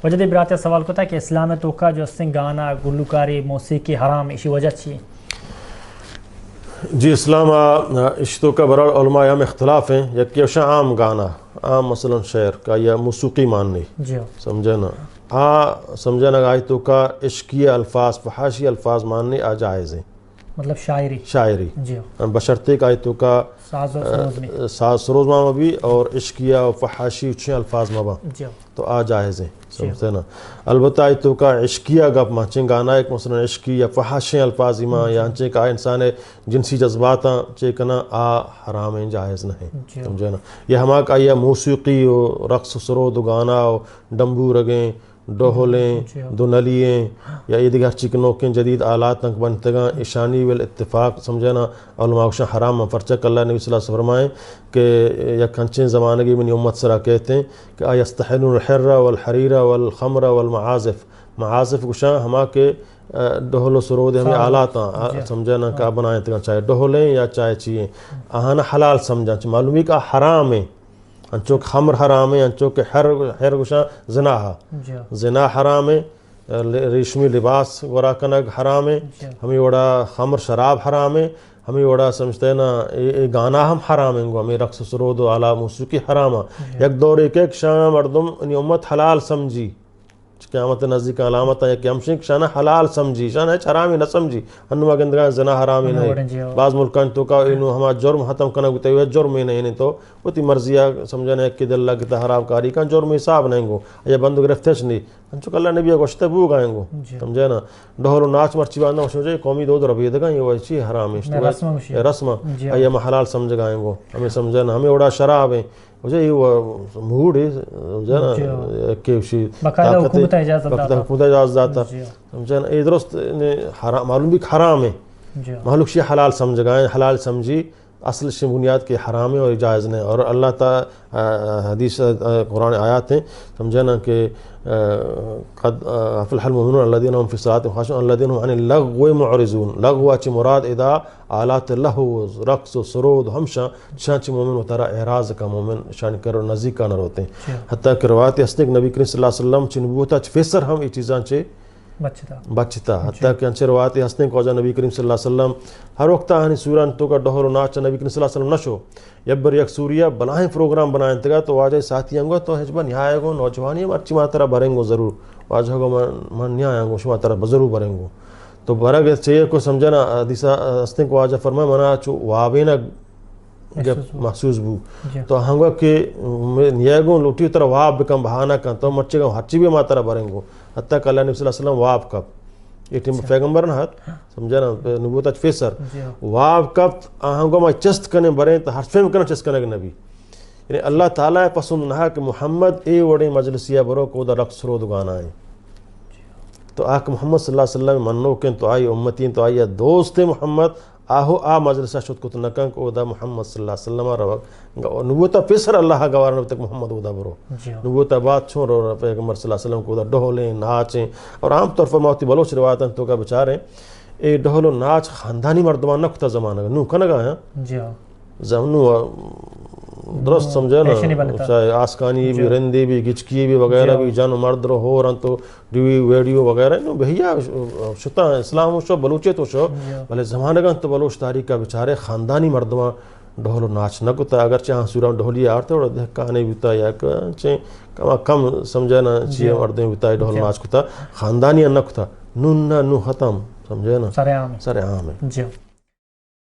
وجہ دی برات سوال کو تھا کہ اسلام تو کا جو سنگ گانا گلوکاری موسیقی حرام اسی وجہ چی جی اسلام اشتو کا برار علماء میں اختلاف ہیں یک یوشا عام گانا عام مثلا شعر کا یا موسیقی ماننی جی سمجھے نا سمجھے نا آیتوں کا عشقی الفاظ فحاشی الفاظ ماننے جائز ہیں مطلب شاعری جی بشرطے کا آیتوں کا ساز سروز ماں بھی اور عشقیہ و فحاشی اچھے الفاظ ماں تو جائز ہیں سمجھتے نا البتہ آیتوں کا عشقیہ گپ مانچیں گانا ایک مثلا عشقی یا فحاشی الفاظ ماں یا انچے کا انسان جنسی جذبات چے کنا حرام ہیں جائز نہیں سمجھے نا یہ ہما کا یہ موسیقی و رقص سرود و گانا و ڈمبو رگیں ڈوہلیں دنلییں یا یہ دیگر چکنوں کے جدید آلات تک بنتگاں اشانی والاتفاق سمجھے نا علماء شاہ حرام فرچک اللہ نبی صلی اللہ علیہ وسلم فرمائیں کہ یا کھنچیں زمانگی منی امت سرا کہتے ہیں کہ یستحلون الحر والحریر والخمر والمعازف معازف گشاں ہما کے ڈہل و سرود ہمیں آلات سمجھے نا کہ بنائیں تگاں چاہے ڈہلیں یا چاہے چیئیں آہانا حلال سمجھا معلومی کا حرام ہے انچو کہ خمر حرام ہے انچو کہ حر گشاں زنا حرام ہے ریشمی لباس ورا کنگ حرام ہے ہمیں وڑا خمر شراب حرام ہے ہمیں وڑا سمجھتے ہیں نا گانا ہم حرام ہیں گو ہمیں رقص سرود و اعلیٰ موسیقی حرام ہے یک دور ایک شان مردم انہی امت حلال سمجھی قیامت نزدیک علامت ہے کہ ہمشن شانہ حلال سمجھی شانہ حرامی نہ سمجھی انہوں گندگاں زنا حرامی نہیں بعض ملکان تو کا انہوں ہما جرم ختم کرنا گوتے ہوئے جرم ہی نہیں تو وہ تی مرضیہ سمجھانا ہے کہ دل لگتا حرام کاری کا جرم حساب نہیں گو یہ بندو گرفتش نہیں انچو اللہ نبی گوشتے بو گائیں گو سمجھے نا ڈہل و ناچ مرچی باندھا وشو جائے قومی دو ربی دگاں یہ وہ چی حرام ہے رسمہ یہ ہم حلال سمجھ گائیں گو ہمیں سمجھانا ہمیں اڑا شراب ہے مجھے یہ موڈ ہے سمجھے نا کہ حکومت اجازت داتا سمجھے نا یہ درست معلوم بھی حرام ہے معلوم شی حلال سمجھ گائیں حلال سمجھی اصل سے بنیاد کے حرام ہے اور جائز نہیں اور اللہ تعالی حدیث قرآن آیات ہیں سمجھے نا کہ قد افلح المؤمنون الذين هم في صلاتهم خاشعون الذين هم عن اللغو معرضون لغو اچ مراد ادا آلات لہو رقص و سرود ہمشہ شان چ مومن وترا اعراض کا مومن شان کرو نزدیک کا نہ ہوتے ہیں حتیٰ کہ روایت ہستے نبی کریم صلی اللہ علیہ وسلم چ نبوت اچ فیسر ہم یہ چیزاں چ بچتا حتیٰ کہ انچے روایت ہستیں کو نبی کریم صلی اللہ علیہ وسلم ہر وقت آہنی سوران تو کا ڈہل و ناچ نبی کریم صلی اللہ علیہ وسلم نشو یبر یک سوریہ بنائیں پروگرام بنائیں تگا تو واجہ ساتھی آنگو تو حجبہ نہائے گو نوجوانی ہم ارچی ماترہ بھریں گو ضرور واجہ گو من نہائے گو شما ترہ بضرور بھریں گو تو برگ چاہیے کو سمجھنا حدیثہ ہستیں کو واجہ فرمائے منا چو وابینہ محسوس بو تو ہنگو کہ نیگو لوٹی طرح واب بکم بہانہ کن تو مرچے گا ہرچی بھی ماترہ بھریں گو حتیٰ کہ اللہ نبی صلی اللہ علیہ وسلم واب کب یہ ٹیم پیغمبر نہ ہاتھ سمجھا نا نبوت اچ فیسر واب کب آہنگو میں چست کنے بریں تو ہر فیم کنے چست کنے گا نبی یعنی اللہ تعالیٰ پسند نہ کہ محمد اے وڑی مجلسیہ برو کو دا رقص سرود گانا ہے تو آکھ محمد صلی اللہ علیہ وسلم منو کن تو آئی امتین تو آئی دوست محمد آہو مجلسہ شد کت نکن کو دا محمد صلی اللہ علیہ وسلم روک نبوتا پیسر اللہ گوارن تک محمد او دا برو نبوتا بات چھوڑ رو پیغمبر صلی اللہ علیہ وسلم کو دا ڈہولیں ناچیں اور عام طور پر موتی بلوچ روایتاں تو کا بچاریں اے ڈہول و ناچ خاندانی مردمان نہ کتا زمانہ نو کنگا ہے زمنو درست سمجھے نا چاہے آسکانی بھی رندی بھی گچکی بھی وغیرہ بھی جن مرد رو ہو رہن تو ویڈیو وغیرہ نو بھیا شتا اسلام شو بلوچے تو شو بلے زمانہ گا تو بلوچ تاریخ کا بچارے خاندانی مردمان ڈہول و ناچ نہ کتا اگر چاہاں سوران ڈہولی آرتے اور دہکانے بیتا یا چاہیں کم سمجھے نا چیئے مردیں بیتا ہے ڈہول ناچ کتا خاندانی نہ کتا نو ختم سمجھے نا سر عام ہے